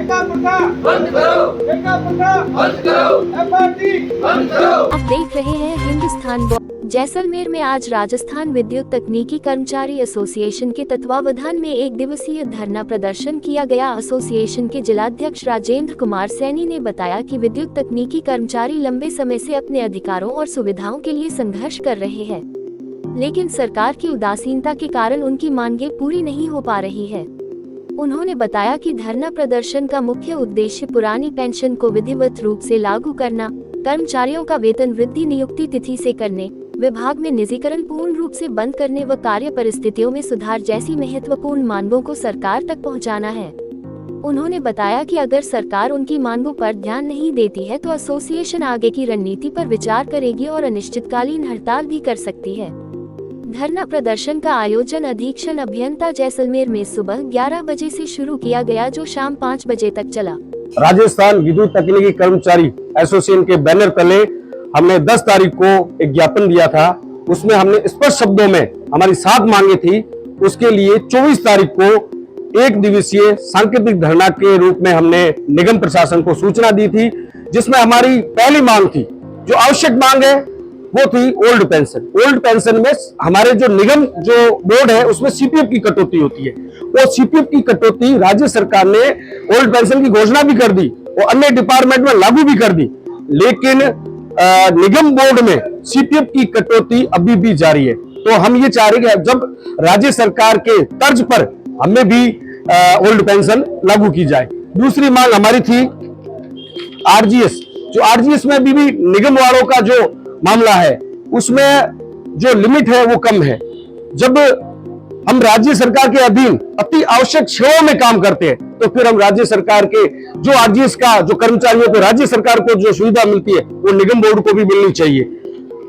बंद करो, बंद करो, बंद करो। आप देख रहे हैं हिंदुस्तान। जैसलमेर में आज राजस्थान विद्युत तकनीकी कर्मचारी एसोसिएशन के तत्वावधान में एक दिवसीय धरना प्रदर्शन किया गया। एसोसिएशन के जिलाध्यक्ष राजेंद्र कुमार सैनी ने बताया कि विद्युत तकनीकी कर्मचारी लंबे समय से अपने अधिकारों और सुविधाओं के लिए संघर्ष कर रहे हैं, लेकिन सरकार की उदासीनता के कारण उनकी मांगें पूरी नहीं हो पा रही है। उन्होंने बताया कि धरना प्रदर्शन का मुख्य उद्देश्य पुरानी पेंशन को विधिवत रूप से लागू करना, कर्मचारियों का वेतन वृद्धि नियुक्ति तिथि से करने, विभाग में निजीकरण पूर्ण रूप से बंद करने व कार्य परिस्थितियों में सुधार जैसी महत्वपूर्ण मांगों को सरकार तक पहुंचाना है। उन्होंने बताया कि अगर सरकार उनकी मांगों पर ध्यान नहीं देती है तो एसोसिएशन आगे की रणनीति पर विचार करेगी और अनिश्चितकालीन हड़ताल भी कर सकती है। धरना प्रदर्शन का आयोजन अधीक्षण अभियंता जैसलमेर में सुबह 11 बजे से शुरू किया गया, जो शाम 5 बजे तक चला। राजस्थान विद्युत तकनीकी कर्मचारी एसोसिएशन के बैनर तले हमने 10 तारीख को एक ज्ञापन दिया था। उसमें हमने स्पष्ट शब्दों में हमारी 7 मांगे थी। उसके लिए 24 तारीख को एक दिवसीय सांकेतिक धरना के रूप में हमने निगम प्रशासन को सूचना दी थी, जिसमें हमारी पहली मांग थी, जो आवश्यक मांग है, वो थी ओल्ड पेंशन। ओल्ड पेंशन में हमारे जो निगम जो बोर्ड है उसमें सीपीएफ की कटौती होती है। वो सीपीएफ की कटौती राज्य सरकार ने ओल्ड पेंशन की घोषणा भी कर दी और अन्य डिपार्टमेंट में लागू भी कर दी, लेकिन निगम बोर्ड में सीपीएफ की कटौती अभी भी जारी है। तो हम ये चाह रहे हैं जब राज्य सरकार के तर्ज पर हमें भी ओल्ड पेंशन लागू की जाए। दूसरी मांग हमारी थी आरजीएस। जो आरजीएस में भी निगम वालों का जो मामला है, उसमें जो लिमिट है वो कम है। जब हम राज्य सरकार के अधीन अति आवश्यक सेवाओं में काम करते हैं तो फिर हम राज्य सरकार के जो आरजीएस का जो कर्मचारियों को राज्य सरकार को जो सुविधा मिलती है वो निगम बोर्ड को भी मिलनी चाहिए,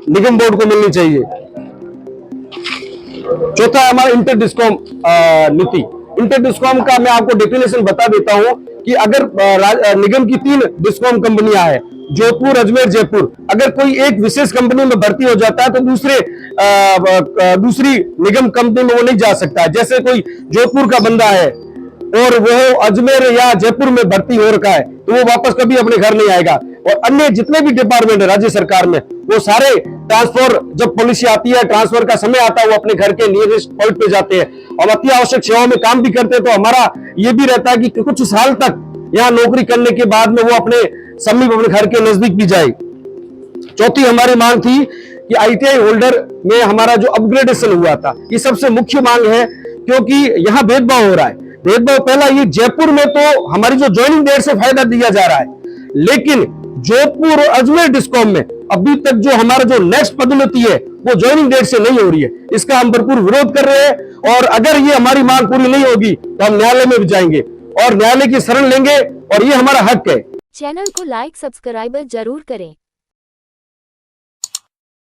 निगम बोर्ड को मिलनी चाहिए। चौथा है हमारा इंटर डिस्कॉम नीति। इंटर डिस्कॉम का मैं आपको डेफिनेशन बता देता हूं कि अगर निगम की 3 डिस्कॉम कंपनियां हैं, जोधपुर, अजमेर, जयपुर, अगर कोई एक विशेष कंपनी में भर्ती हो जाता है तो दूसरी निगम कंपनी में वो नहीं जा सकता है। जैसे कोई जोधपुर का बंदा है और वो अजमेर या जयपुर में भर्ती हो रखा है तो वो वापस कभी अपने घर नहीं आएगा। और अन्य जितने भी डिपार्टमेंट है राज्य सरकार में, वो सारे ट्रांसफर, जब पॉलिसी आती है, ट्रांसफर का समय आता है, वो अपने घर के नियरेस्ट पॉइंट पे जाते हैं और अति आवश्यक सेवाओं में काम भी करते हैं। तो हमारा ये भी रहता है कि कुछ साल तक यहाँ नौकरी करने के बाद में वो अपने समीप, अपने घर के नजदीक भी जाए। चौथी हमारी मांग थी कि आईटीआई होल्डर में हमारा जो अपग्रेडेशन हुआ था, ये सबसे मुख्य मांग है, क्योंकि यहाँ भेदभाव हो रहा है। भेदभाव पहला ये, जयपुर में तो हमारी जो ज्वाइनिंग डेट से फायदा दिया जा रहा है, लेकिन जोधपुर और अजमेर डिस्कॉम में अभी तक जो हमारा जो नेक्स्ट पदोन्नति है वो ज्वाइनिंग डेट से नहीं हो रही है। इसका हम भरपूर विरोध कर रहे हैं और अगर ये हमारी मांग पूरी नहीं होगी तो हम न्यायालय में भी जाएंगे और न्यायालय की शरण लेंगे और ये हमारा हक है। चैनल को लाइक सब्सक्राइब जरूर करें।